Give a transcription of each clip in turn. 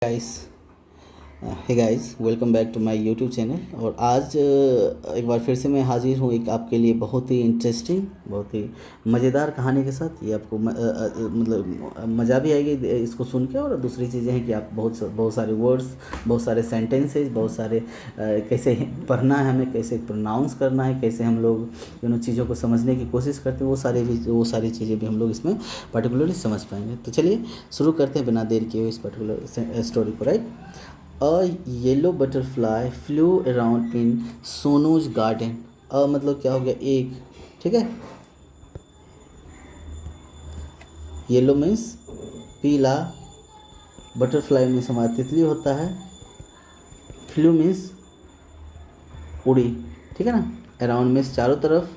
Guys hey guys welcome back to my YouTube channel. और आज एक बार फिर से मैं हाजिर हूँ एक आपके लिए बहुत ही इंटरेस्टिंग, बहुत ही मज़ेदार कहानी के साथ। ये आपको मतलब मज़ा भी आएगी इसको सुन के। और दूसरी चीज़ें हैं कि आप बहुत सारे वर्ड्स, बहुत सारे सेंटेंसेस, बहुत सारे कैसे पढ़ना है हमें, कैसे प्रोनाउंस करना है, कैसे हम लोग चीज़ों को समझने की कोशिश करते हैं, वो सारी चीज़ें भी हम लोग इसमें पर्टिकुलरली समझ पाएंगे। तो चलिए शुरू करते हैं बिना देर किए हुए इस पर्टिकुलर स्टोरी को। Right, A yellow butterfly flew around in सोनूज garden. मतलब क्या हो गया, एक, ठीक है। येलो मीन्स पीला, बटरफ्लाई मीन्स हमारा तितली होता है, फ्लू मीन्स उड़ी, ठीक है ना। अराउंड मीन्स चारों तरफ,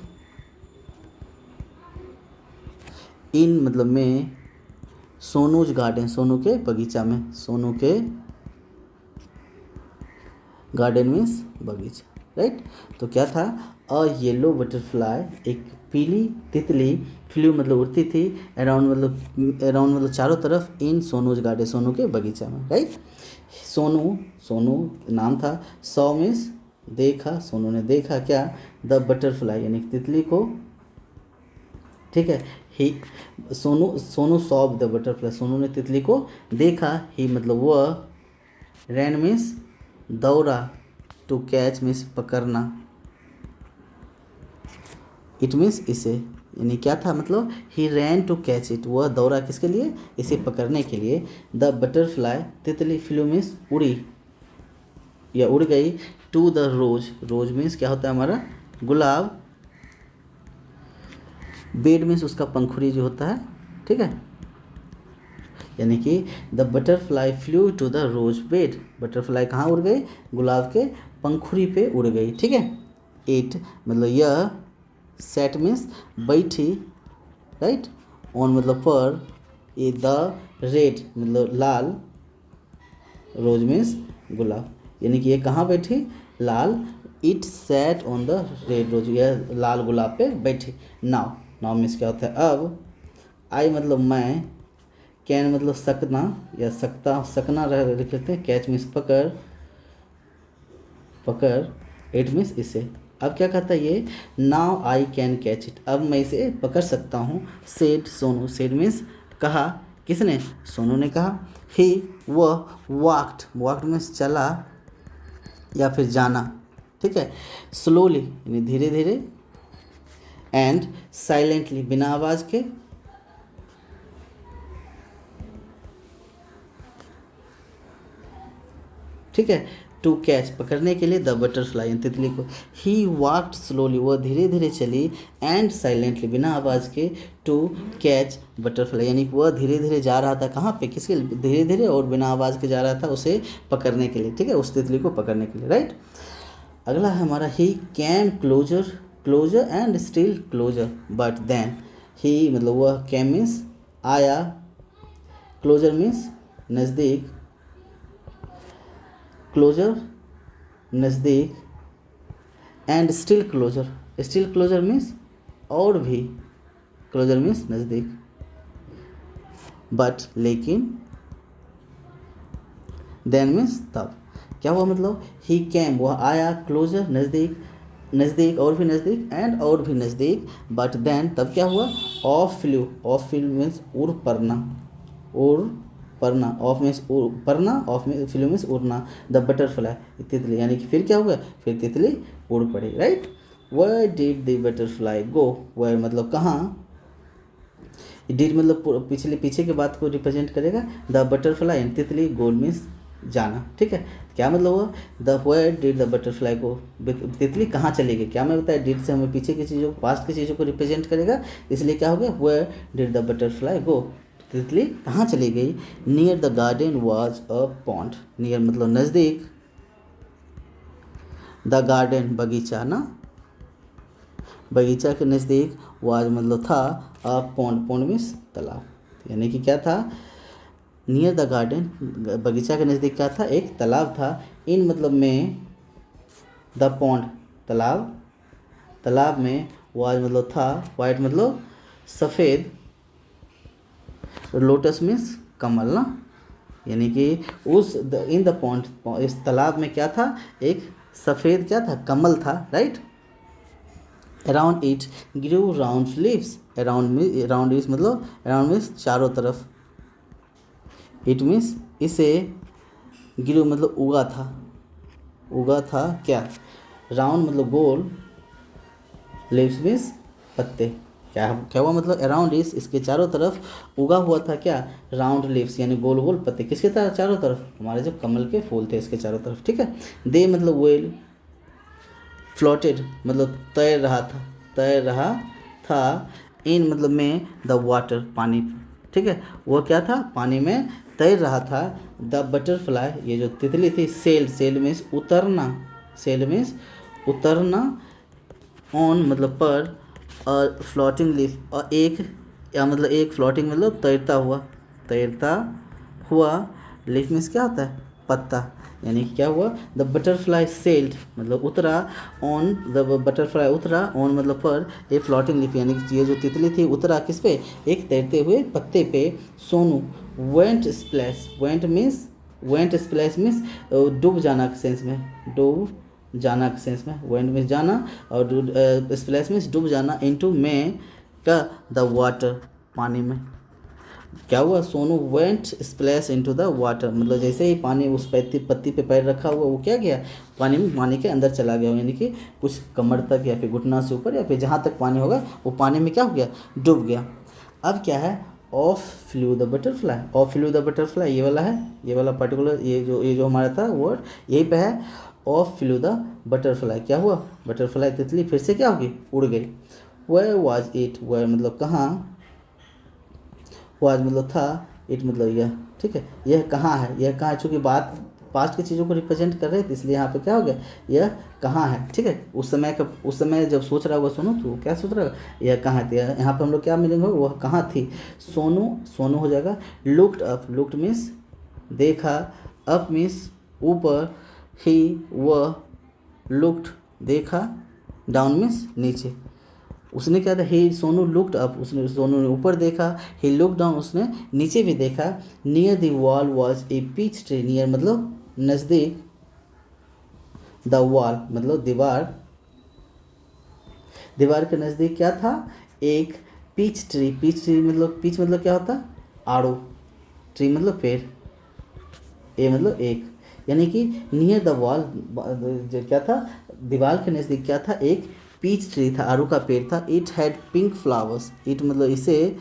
इन मतलब में, सोनूज गार्डन सोनू के बगीचा में, सोनू के गार्डन मीन्स बगीचा। राइट, तो क्या था, अ येलो बटरफ्लाई एक पीली तितली, फ्लू मतलब उड़ती थी, अराउंड मतलब चारों तरफ, इन सोनूज गार्डन सोनू के बगीचा में। राइट, सोनू नाम था, सौ मीन्स देखा, सोनू ने देखा क्या, द बटरफ्लाई यानी तितली को, ठीक है। He Sonu saw the butterfly, Sonu ने तितली को देखा, ही मतलब वह, रैन मीन्स दौड़ा, टू कैच मीन्स पकड़ना, इट मीन्स इसे, यानी क्या था मतलब, he ran to catch it, वह दौड़ा किसके लिए, इसे पकड़ने के लिए। द बटरफ्लाई तितली, फ्लू मीन्स उड़ी या उड़ गई, to the rose, rose means क्या होता है हमारा गुलाब, बेड मीन्स उसका पंखुड़ी जो होता है, ठीक है। यानी कि the butterfly flew to the rose bed, butterfly कहाँ उड़ गई, गुलाब के पंखुड़ी पे उड़ गई, ठीक है। इट मतलब यह, सेट मीन्स बैठी, राइट, ऑन मतलब पर, ये द रेड मतलब लाल, रोज मीन्स गुलाब, यानी कि ये कहाँ बैठी, लाल, it sat on the red rose, यह लाल गुलाब पे बैठी। नाउ मीन्स क्या होता है अब, आई मतलब मैं, कैन मतलब सकना या सकना लिखते हैं, कैच मीन्स पकड़, इट मीन्स इसे। अब क्या कहता है ये, now I can catch it, अब मैं इसे पकड़ सकता हूँ, सेड सोनू, सेड मीन्स कहा, किसने, सोनू ने कहा। ही वह, वॉक्ड मीन्स चला या फिर जाना, ठीक है। स्लोली यानी धीरे धीरे, एंड साइलेंटली बिना आवाज़ के, ठीक है, टू कैच पकड़ने के लिए, द बटरफ्लाई तितली को। ही वॉक्ड स्लोली वह धीरे धीरे चली, एंड साइलेंटली बिना आवाज़ के, टू कैच बटरफ्लाई यानी कि वह धीरे धीरे जा रहा था, कहाँ पे, किसके, धीरे धीरे और बिना आवाज़ के जा रहा था उसे पकड़ने के लिए, ठीक है, उस तितली को पकड़ने के लिए। राइट, अगला है हमारा, he came closer and still closer but then, he मतलब वह, कैम मीन्स आया, क्लोजर मीन्स नज़दीक, क्लोजर नज़दीक, एंड स्टिल क्लोजर मीन्स और भी, क्लोजर मीन्स नज़दीक, बट लेकिन, देन मीन्स तब, क्या हुआ मतलब, ही कैम वह आया, क्लोजर नज़दीक और भी नज़दीक, एंड और भी नज़दीक, बट देन तब क्या हुआ, ऑफ फ्लू मीन्स उड़ पड़ना, ऑफ मीन्स पड़ना, ऑफ मीन्स फ्लू मीन्स उड़ना, द बटरफ्लाई तितली, यानी कि फिर क्या हुआ, फिर तितली उड़ पड़ी। Right, where did the butterfly go, where मतलब कहाँ, डिड मतलब पीछे के बात को रिप्रेजेंट करेगा, द बटरफ्लाई एंड तितली, गोल मीन्स जाना, ठीक है। क्या मतलब हुआ, the where did the butterfly go, तितली कहाँ चली गई, क्या मैं बताया, डिड से हमें पीछे की चीज़ों, पास्ट की चीज़ों को रिप्रेजेंट करेगा, इसलिए क्या हो गया, where did the butterfly go, तितली कहाँ चली गई। Near the garden was a pond, near मतलब नज़दीक, द गार्डन बगीचा ना, बगीचा के नज़दीक, वाज मतलब था, अ पॉन्ड मीन्स तालाब, यानी कि क्या था, नियर द गार्डन बगीचा के नज़दीक क्या था, एक तालाब था, इन मतलब में, द पॉन्ड तालाब में, वाज मतलब था, वाइट मतलब सफ़ेद, लोटस मीन्स कमल ना, यानी कि उस इन द पॉन्ड, इस तालाब में क्या था, एक सफ़ेद क्या था, कमल था, right. Around it grew round leaves, around इस मतलब अराउंड मीन्स चारों तरफ, इट मीन्स इसे, ग्रू मतलब उगा था क्या, राउंड मतलब गोल, लीव्स मीन्स पत्ते, क्या हुआ मतलब अराउंड इस, इसके चारों तरफ उगा हुआ था क्या, राउंड लीव्स यानी गोल गोल पत्ते, किसके चारों तरफ, हमारे जो कमल के फूल थे इसके चारों तरफ, ठीक है। दे मतलब वेल, फ्लोटेड मतलब तैर रहा था, इन मतलब में द वाटर पानी, ठीक है, वो क्या था, पानी में तैर रहा था। द बटरफ्लाई ये जो तितली थी, सेल मीन्स उतरना, ऑन मतलब पर, और फ्लोटिंग लीफ और एक, या मतलब एक फ्लोटिंग मतलब तैरता हुआ, लीफ मीन्स क्या होता है, पत्ता, यानी कि क्या हुआ, द बटरफ्लाई सेल्ड मतलब उतरा, ऑन द बटरफ्लाई उतरा, ऑन मतलब पर, ए फ्लोटिंग लीफ यानी कि ये जो तितली थी उतरा किस पे, एक तैरते हुए पत्ते पे। सोनू वेंट स्प्लैश मीन्स डूब जाना के सेंस में, वेंट मीन्स जाना, और स्प्लैश मीन्स डूब जाना, इनटू में का द वाटर पानी में, क्या हुआ, Sonu went splash into the water मतलब जैसे ही पानी उस पत्ती पे पैर रखा हुआ, वो क्या गया, पानी के अंदर चला गया, यानी कि कुछ कमर तक या फिर घुटना से ऊपर या फिर जहाँ तक पानी होगा वो पानी में क्या हो गया, डूब गया। अब क्या है, ऑफ फ्लू द बटरफ्लाई, ये वाला है, ये वाला पर्टिकुलर, ये जो हमारा था वर्ड यहीं पे है, ऑफ फ्लू द बटरफ्लाई, क्या हुआ, बटरफ्लाई तितली फिर से क्या होगी, उड़ गई। वेयर वाज इट, वेयर मतलब कहाँ, वाज मतलब था, इट मतलब यह, ठीक है, यह कहाँ है, चूँकि बात पास्ट की चीज़ों को रिप्रेजेंट कर रहे थे इसलिए यहाँ पे क्या हो गया, यह कहाँ है, ठीक है। उस समय जब सोच रहा होगा सोनू, तो क्या सोच रहा होगा, यह कहाँ थी, यहाँ पे हम लोग क्या मिलेंगे, वह कहाँ थी, सोनू हो जाएगा। लुक्ड मीन्स देखा, अप मीन्स ऊपर, ही वह, लुक्ड देखा, डाउन मीन्स नीचे, उसने क्या था, ही सोनू लुक्ड अप, सोनू ने ऊपर देखा, ही लुक डाउन उसने नीचे भी देखा। Near the wall was a peach tree, near मतलब नज़दीक, द वॉल मतलब दीवार के नज़दीक क्या था, एक पीच ट्री मतलब क्या होता, आड़ू, ट्री मतलब पेड़, ए मतलब एक, यानी कि नियर द वॉल जो क्या था, दीवार के नज़दीक क्या था, एक पीच ट्री था, आड़ू का पेड़ था। It had pink flowers, it मतलब इसे,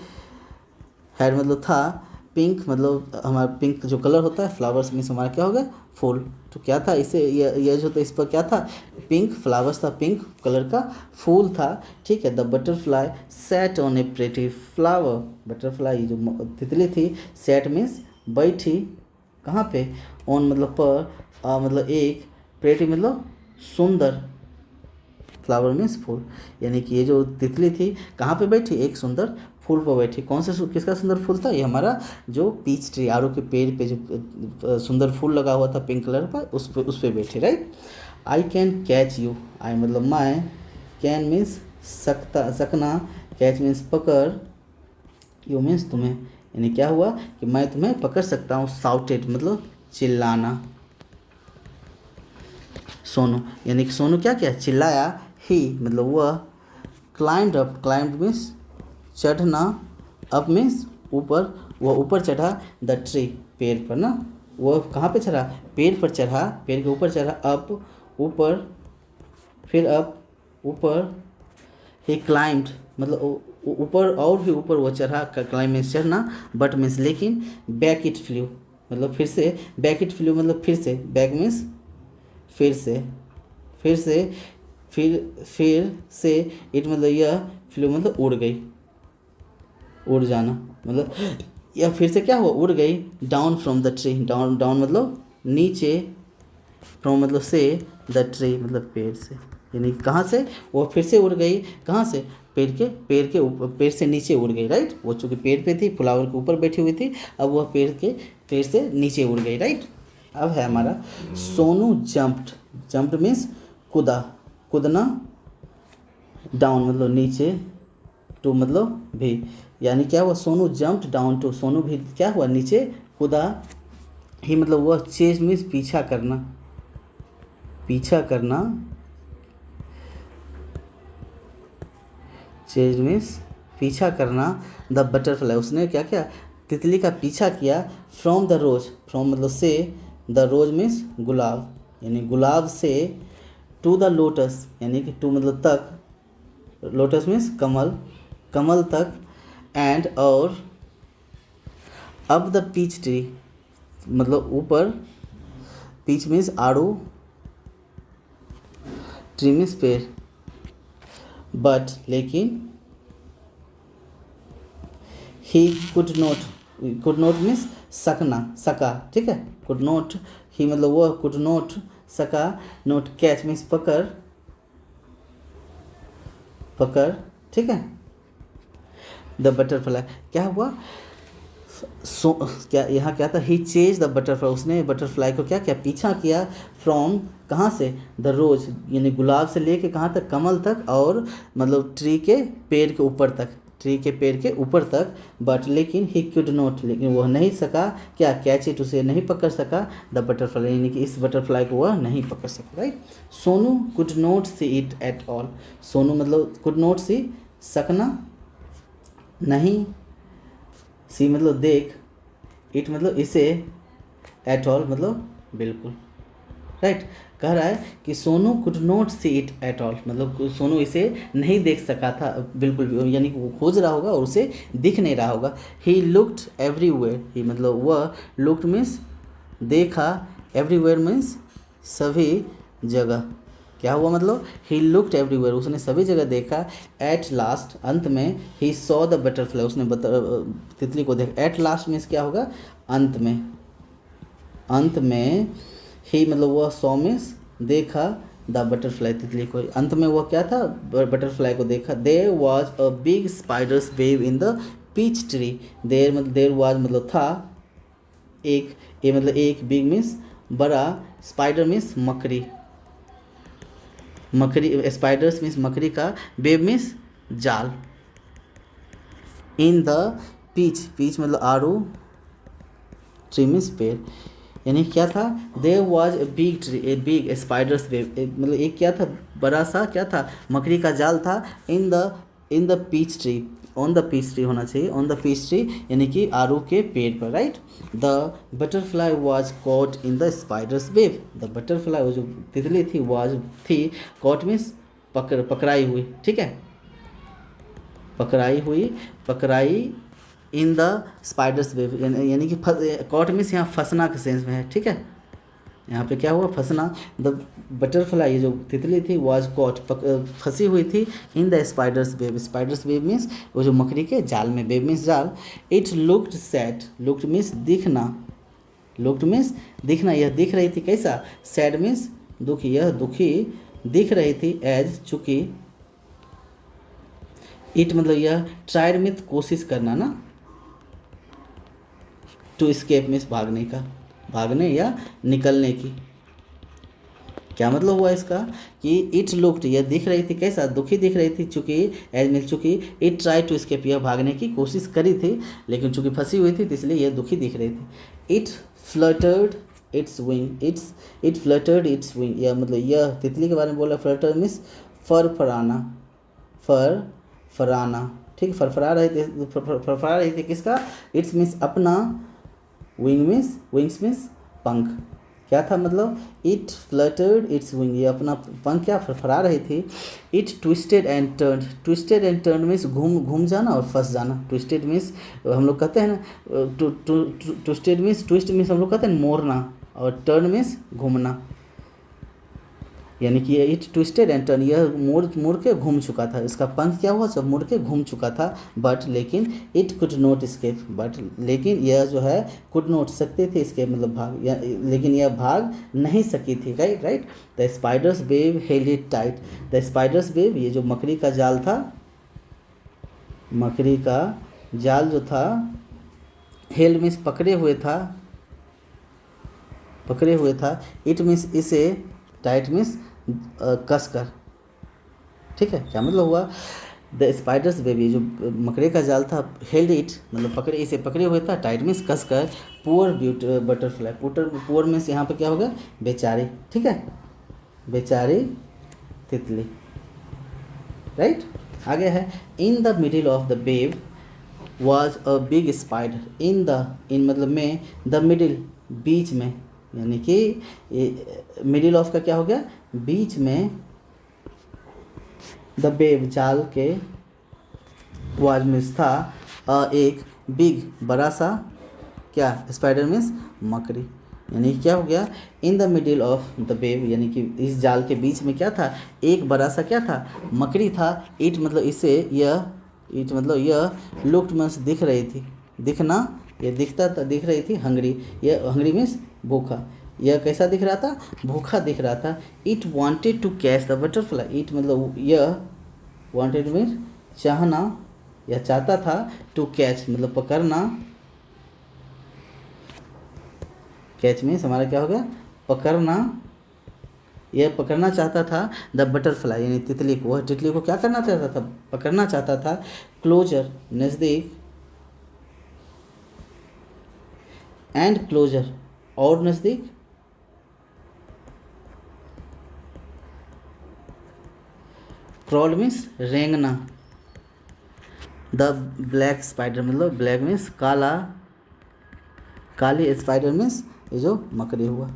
हैड मतलब था, पिंक मतलब हमारा पिंक जो कलर होता है, फ्लावर्स मीन्स हमारा क्या हो गया, फूल, तो क्या था इसे, ये जो था इस पर क्या था, पिंक फ्लावर्स था, पिंक कलर का फूल था, ठीक है। The butterfly sat on A pretty flower, butterfly जो तितली थी, सैट मीन्स बैठी, कहाँ पे, ऑन मतलब पर, मतलब एक, प्रेटी मतलब सुंदर, फ्लावर मीन्स फूल, यानी कि ये जो तितली थी कहाँ पे बैठी, एक सुंदर फूल पर बैठी। कौन से किसका सुंदर फूल था, ये हमारा जो पीच ट्री, आड़ू के पेड़ पे जो सुंदर फूल लगा हुआ था पिंक कलर का, उस पे बैठी, right. I can catch you, I मतलब मैं, कैन मीन्स सकना, कैच मीन्स पकड़, यू मीन्स तुम्हें, यानी क्या हुआ कि मैं तुम्हें पकड़ सकता हूँ। साउटेड मतलब चिल्लाना, सोनू, यानी कि सोनू क्या चिल्लाया। ही मतलब वह, क्लाइम्ड मीन्स चढ़ना, अप मीन्स ऊपर, वह ऊपर चढ़ा, द ट्री पेड़ पर ना, वह कहाँ पे चढ़ा, पेड़ पर चढ़ा, पेड़ के ऊपर चढ़ा, अप ऊपर, फिर अप ऊपर, ही क्लाइम्ड मतलब ऊपर और भी ऊपर वो चढ़ा, क्लाइम मीन्स चढ़ना, बट मीन्स लेकिन, बैक इट फ्लू मतलब फिर से, बैक इट फ्लू मतलब फिर से, बैक मीन्स फिर से, इट मतलब यह, फ्लू मतलब उड़ जाना मतलब, या फिर से क्या हुआ, उड़ गई। Down from the tree, down मतलब नीचे, फ्रॉम मतलब से, द ट्री मतलब पेड़ से, यानी कहाँ से, वो फिर से उड़ गई, कहाँ से, पेड़ के ऊपर, पेड़ से नीचे उड़ गई, राइट। वो चूँकि पेड़ पे थी, फ्लावर के ऊपर बैठी हुई थी, अब वह पेड़ से नीचे उड़ गई, राइट। अब है हमारा सोनू जंप्ड मीन्स कूदना, डाउन मतलब नीचे, टू मतलब भी, यानी क्या हुआ, Sonu jumped down too, Sonu भी क्या हुआ, नीचे कूदा, ही मतलब वह चेज मीन्स पीछा करना, पीछा करना, चेज मीन्स पीछा करना। द बटरफ्लाई, उसने क्या किया, तितली का पीछा किया। फ्रॉम द रोज, फ्रॉम मतलब से, द रोज मीन्स गुलाब, यानी गुलाब से, टू द लोटस, यानी कि टू मतलब तक, लोटस मीन्स कमल, कमल तक, एंड और अब द पीच ट्री, मतलब ऊपर, पीच मीन्स आड़ू, ट्री मीन्स पेड़, बट लेकिन, ही कुड नोट मीन्स सकना, सका, ठीक है, कुड नोट, ही मतलब वह कुड नोट सका, नोट कैच मीन्स पकड़, पकड़, ठीक है। द बटरफ्लाई, क्या हुआ, सो क्या यहाँ क्या था, ही चेज द बटरफ्लाई, उसने बटरफ्लाई को क्या किया, पीछा किया। फ्रॉम कहाँ से, द रोज, यानी गुलाब से लेके कहाँ तक, कमल तक, और मतलब ट्री के पेड़ के ऊपर तक, ट्री के पेड़ के ऊपर तक, बट लेकिन ही कुड नॉट, लेकिन वह नहीं सका क्या, कैच इट, उसे नहीं पकड़ सका, द बटरफ्लाई, यानी कि इस बटरफ्लाई को वह नहीं पकड़ सका, right. Sonu could not see it at all, Sonu मतलब कुड नॉट सी, सकना, नहीं, सी मतलब देख, इट मतलब इसे, एट ऑल मतलब बिल्कुल, राइट। कह रहा है कि Sonu could not see it at all, मतलब सोनू इसे नहीं देख सका था बिल्कुल भी, यानी कि वो खोज रहा होगा और उसे दिख नहीं रहा होगा। ही लुक्ड एवरीवेयर, ही मतलब वह, लुक्ड मीन्स देखा, एवरीवेयर मीन्स सभी जगह, क्या हुआ मतलब, ही लुक्ड एवरीवेयर, उसने सभी जगह देखा। एट लास्ट, अंत में, ही सॉ द बटरफ्लाई, उसने तितली को देखा। एट लास्ट मीन्स क्या होगा, अंत में, अंत में, ही मतलब वह सॉ मीन्स देखा, द बटरफ्लाई, तितली को, अंत में वह क्या था, बटरफ्लाई को देखा। There was a big spiders web in the peach tree, there मतलब देयर वॉज मतलब था, एक, ये मतलब एक, बिग मीन्स बड़ा, स्पाइडर मीन्स मकड़ी, मकड़ी, स्पाइडर्स मीन्स मकड़ी का, वेब मीन्स जाल, इन द पीच, पीच मतलब आड़ू, ट्री मीन्स पेड़, यानी क्या था, there was a big tree, a big spiders web, मतलब एक क्या था, बड़ा सा क्या था, मकड़ी का जाल था। In the peach tree, on the peach tree होना चाहिए, ऑन द पीच ट्री, यानी कि आड़ू के पेड़ पर, right. The butterfly was caught in the spiders web, the butterfly, वो जो तितली थी, वॉज थी, कॉट मीन्स पकड़ाई हुई, ठीक है, पकड़ाई हुई, पकड़ाई, इन द स्पाइडर्स वेब, यानी कि कॉट मीन्स यहाँ फंसना के सेंस में है, ठीक है, यहाँ पे क्या हुआ, फंसना। द बटरफ्लाई, ये जो तितली थी, वाज कॉट, फंसी हुई थी, in the spiders web, spiders web means वो जो मकड़ी के जाल में, वेब मीन्स जाल। It looked sad, looked means दिखना, लुक्ड मीन्स दिखना, यह दिख रही थी कैसा, सैड मीन्स दुखी, यह दुखी दिख रही थी, एज चूँकि, इट मतलब यह, ट्राइड मीन्स कोशिश करना ना, टू स्केप मीन्स भागने का, भागने या निकलने की। क्या मतलब हुआ इसका, कि इट लुक्ड, यह दिख रही थी कैसा, दुखी दिख रही थी, चूँकि एज मिल चुकी, इट ट्राई टू स्केप, यह भागने की कोशिश करी थी, लेकिन चूँकि फंसी हुई थी तो इसलिए यह दुखी दिख रही थी। It fluttered it's wing, it fluttered it's wing, यह मतलब यह तितली के बारे में बोला, फ्लटर मीन्स फरफराना, फरफराना, ठीक, फरफरा रही थी, फरफरा रही थी किसका, इट्स मीन्स अपना, विंग मीन्स, विंग्स मीन्स पंख, क्या था मतलब, इट फ्लटर्ड इट्स विंग, ये अपना पंख क्या फरफरा रही थी। It twisted and turn, twisted and turn means घूम जाना और फंस जाना, ट्विस्टेड मीन्स हम लोग कहते हैं ना, ट्विस्टेड मीन्स, ट्विस्ट मीन्स हम लोग कहते हैं मोड़ना, और टर्न मीन्स घूमना, यानी कि इट ट्विस्टेड एंड टर्न, यह मुड़ के घूम चुका था, इसका पंख क्या हुआ, सब मुड़ के घूम चुका था। बट लेकिन, it could not escape, but लेकिन यह जो है, कुड नॉट सकते थे स्केप मतलब भाग, या लेकिन यह भाग नहीं सकी थी, right. The spiders wave held it tight, the spiders wave, ये जो मकड़ी का जाल था, मकड़ी का जाल जो था, हेल्ड मीन्स पकड़े हुए था, पकड़े हुए था, इट मीन्स इसे, टाइट मीन्स कसकर, ठीक है, क्या मतलब हुआ, द स्पाइडर्स बेबी, जो मकड़े का जाल था, हेल्ड इट मतलब पकड़े, इसे पकड़े हुए था, टाइट मीन्स कस कर, पुअर बटरफ्लाई, पुअर मीन्स यहाँ पे क्या होगा, बेचारी, ठीक है, बेचारी तितली, राइट। आगे है, in the middle of the web was a big spider, in मतलब में, द मिडिल बीच में, यानी कि मिडिल ऑफ का क्या हो गया, बीच में, द वेव जाल के, वाज मीन्स था, एक बिग बड़ा सा, क्या, स्पाइडर मीन्स मकड़ी, यानी क्या हो गया, इन the middle of the wave, यानी कि इस जाल के बीच में क्या था, एक बड़ा सा क्या था, मकड़ी था। इट मतलब इसे, यह, इट मतलब यह, लुक्ड मीन्स दिख रही थी, दिखना, ये दिखता था, दिख रही थी, हंगरी, यह हंगरी मीन्स भूखा, यह कैसा दिख रहा था, भूखा दिख रहा था। It wanted to catch the butterfly, it मतलब यह, वांटेड मीन्स चाहना या चाहता था, टू कैच मतलब पकड़ना, कैच मीन्स हमारा क्या हो गया, पकड़ना, यह पकड़ना चाहता था, द बटरफ्लाई यानी तितली को, वह तितली को क्या करना चाहता था, पकड़ना चाहता था, क्लोजर नज़दीक, एंड क्लोजर और नज़दीक, क्रॉल मीन्स रेंगना, द ब्लैक स्पाइडर मतलब ब्लैक मीन्स काला, काली स्पाइडर मीन्स ये जो मकड़ी हुआ,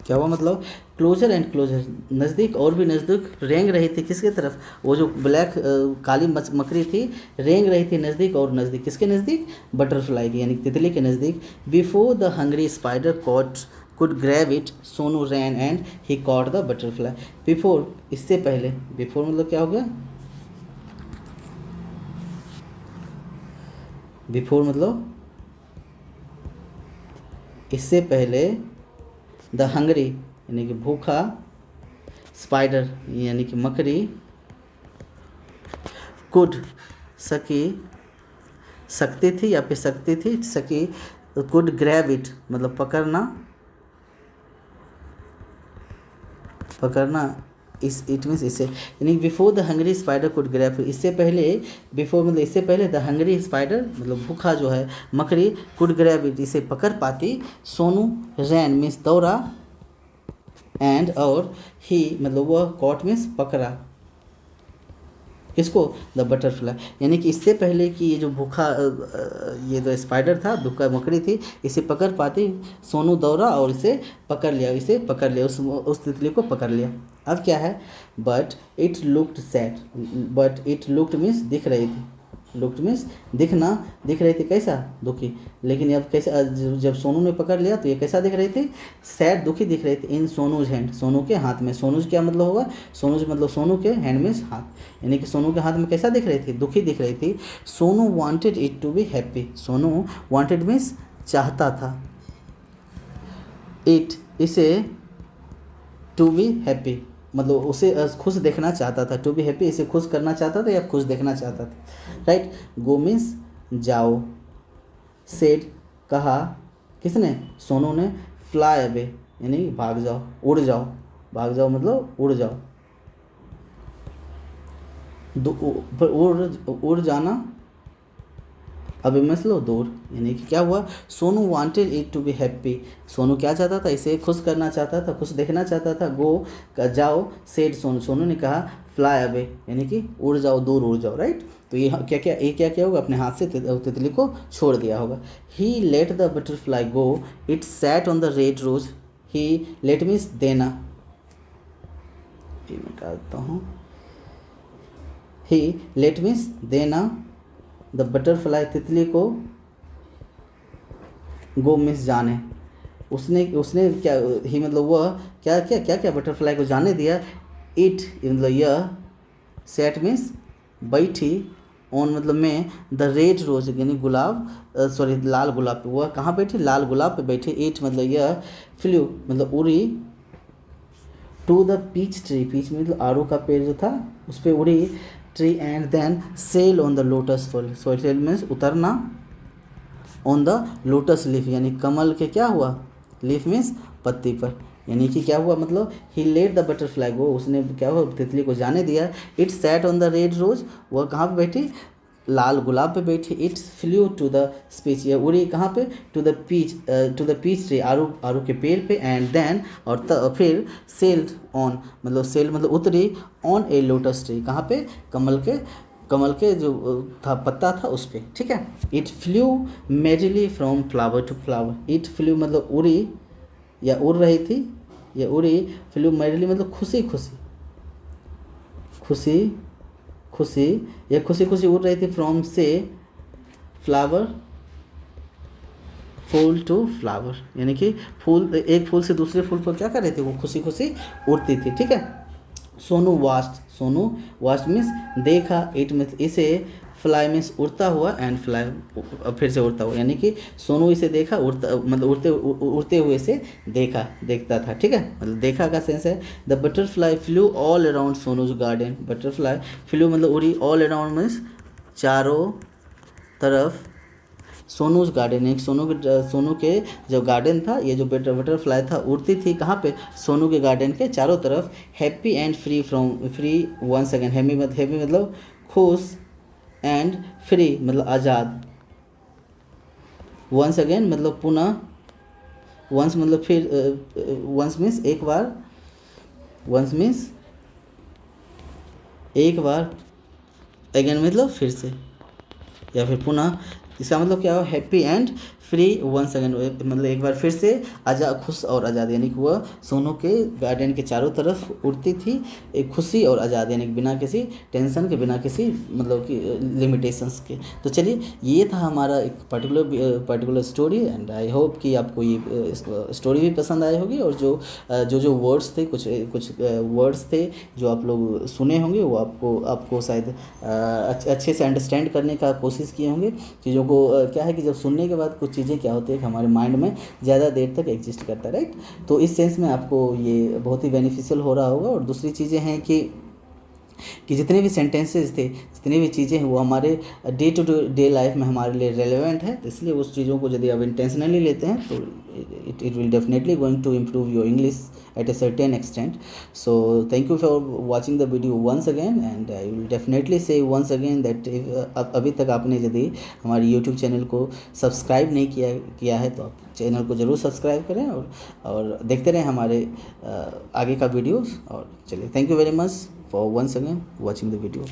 क्या हुआ मतलब, क्लोजर एंड क्लोजर नज़दीक और भी नज़दीक, रेंग रही थी किसके तरफ, वो जो ब्लैक काली मकड़ी थी, रेंग रही थी नज़दीक और नज़दीक, किसके नज़दीक, बटरफ्लाई की यानी तितली के नज़दीक। Before the hungry spider could grab it, Sonu ran and he caught the butterfly. Before इससे पहले, बिफोर मतलब क्या हो गया, बिफोर मतलब इससे पहले, द हंगरी यानी कि भूखा, स्पाइडर यानी कि मकड़ी, कुड सकती थी या फिर सकती थी, सकी, कुड ग्रैब इट मतलब पकड़ना, इस इट मीन्स इसे, यानी before the Hungary spider could grab, इससे पहले, बिफोर मतलब इससे पहले, द हंगरी स्पाइडर मतलब भूखा जो है मकड़ी, कुड ग्रैब इट इसे पकड़ पाती, सोनू रैन मीन्स दौड़ा, एंड और ही मतलब वह, कॉट मीन्स पकड़ा, किसको, द बटरफ्लाई, यानी कि इससे पहले कि ये जो भूखा ये जो स्पाइडर था, भूखा मकड़ी थी, इसे पकड़ पाती, सोनू दौड़ा और इसे पकड़ लिया, उस तितली को पकड़ लिया। अब क्या है, but it looked sad, but it looked means दिख रही थी, लुक्ड मीन्स दिखना, दिख रही थी कैसा, दुखी, लेकिन अब कैसा, जब सोनू ने पकड़ लिया तो ये कैसा दिख रही थी, सैड, दुखी दिख रही थी, इन सोनूज हैंड, सोनू के हाथ में, सोनूज क्या मतलब होगा, सोनूज मतलब सोनू के, हैंड मीन्स हाथ, यानी कि सोनू के हाथ में कैसा दिख रही थी, दुखी दिख रही थी। Sonu wanted it to be happy, Sonu wanted means चाहता था, इट इसे, टू बी हैप्पी मतलब उसे खुश देखना चाहता था, टू बी हैप्पी इसे खुश करना चाहता था या खुश देखना चाहता था, राइट। गो मीन्स जाओ, सेड कहा, किसने, सोनू ने, फ्लाई अवे यानी भाग जाओ, उड़ जाओ, भाग जाओ मतलब उड़ जाओ, उड़ जाना, अभी मतलब दूर, यानी कि क्या हुआ, Sonu wanted it to be happy, Sonu क्या चाहता था, इसे खुश करना चाहता था, खुश देखना चाहता था, गो जाओ, सेड सोनू, सोनू ने कहा, फ्लाई अवे यानी कि उड़ जाओ, दूर उड़ जाओ, राइट। तो ये क्या क्या होगा, अपने हाथ से तितली को छोड़ दिया होगा। He let the butterfly go, it sat on the red rose, he let means देना, ये मैं डालता हूँ, ही लेट मीन्स देना, द बटरफ्लाई तितली को, गो मीन्स जाने, उसने क्या, ही मतलब वह क्या बटरफ्लाई को जाने दिया, इट मतलब यह, सेट मीन्स बैठी, ऑन मतलब में, द रेड रोज यानी गुलाब, सॉरी लाल गुलाब पे, वह कहाँ बैठी, लाल गुलाब पे बैठी, इट मतलब यह, फ्लू मतलब उड़ी, to the peach tree, peach मतलब आड़ू का पेड़ जो था उस पर उड़ी, tree and then sail on the lotus fall, sail means उतरना, ऑन द लोटस लीफ यानी कमल के क्या हुआ, लीफ मीन्स पत्ती पर, यानी कि क्या हुआ, मतलब he let the butterfly go, उसने क्या हुआ, तितली को जाने दिया। It sat on the red rose, वह कहाँ पे बैठी, लाल गुलाब पे बैठी। It's flew to the speech, या उड़ी कहाँ पे, टू द पीच ट्री, आरू आरू के पेड़ पे। एंड देन, और फिर सेल्ड ऑन, मतलब सेल मतलब उतरी, ऑन ए लोटस ट्री, कहाँ पे, कमल के जो था पत्ता था उस पर, ठीक है। It flew merrily from flower to flower, it flew मतलब उड़ी या उड़ रही थी, या उड़ी, फ्लू मेरिली मतलब खुशी खुशी, खुशी खुशी, या खुशी खुशी उड़ रही थी, फ्रॉम से फ्लावर, फूल टू फ्लावर, यानी कि फूल, एक फूल से दूसरे फूल पर क्या कर रही थी, वो खुशी खुशी उड़ती थी, ठीक है। सोनू वास्ट मीन्स देखा, इट मीन्स इसे, फ्लाई मीन्स उड़ता हुआ, एंड फ्लाई फिर से उड़ता हुआ, यानी कि सोनू इसे देखा, उड़ता मतलब उड़ते हुए इसे देखता था, ठीक है। मतलब देखा का सेंस है। The butterfly flu all around सोनूज garden, butterfly flu मतलब उड़ी, ऑल अराउंड मीन्स चारों तरफ, सोनूज गार्डन, एक सोनू के जो गार्डन था, ये जो बटरफ्लाई था उड़ती थी कहाँ पे, सोनू के गार्डन के चारों तरफ। Happy and free once again, happy मतलब खुश, एंड फ्री मतलब आज़ाद, वंस अगेन मतलब पुनः, वंस मतलब फिर, वंस मीन्स एक बार, वंस मीन्स एक बार, अगेन मतलब फिर से या फिर पुनः। इसका मतलब क्या हो, happy and free once again, मतलब एक बार फिर से खुश और आज़ाद, यानी कि वह सोनू के गार्डन के चारों तरफ उड़ती थी, एक खुशी और आज़ाद, यानी कि बिना किसी टेंशन के, बिना किसी मतलब कि लिमिटेशंस के। तो चलिए, ये था हमारा एक particular story, and I hope कि आपको ये स्टोरी भी पसंद आई होगी, और जो वर्ड्स थे, कुछ वर्ड्स थे जो आप लोग सुने होंगे, वो आपको शायद अच्छे से अंडरस्टैंड करने का कोशिश किए होंगे। चीज़ों को क्या है कि जब सुनने के बाद कुछ चीज़ें क्या होती है कि हमारे माइंड में ज़्यादा देर तक एग्जिस्ट करता है, राइट। तो इस सेंस में आपको ये बहुत ही बेनिफिशियल हो रहा होगा। और दूसरी चीज़ें हैं कि जितने भी सेंटेंसेस थे, जितनी भी चीज़ें हैं, वो हमारे डे टू डे लाइफ में हमारे लिए रेलेवेंट है। तो इसलिए उस चीज़ों को यदि आप इंटेंशनली लेते हैं तो it will definitely going to improve your English at a certain extent. So thank you for watching the video once again, and I will definitely say once again that if अभी तक आपने यदि हमारे YouTube channel को subscribe नहीं किया है तो आप चैनल को ज़रूर सब्सक्राइब करें, और देखते रहें हमारे आगे का वीडियोस। और चलिए, thank you very much for once again watching the video.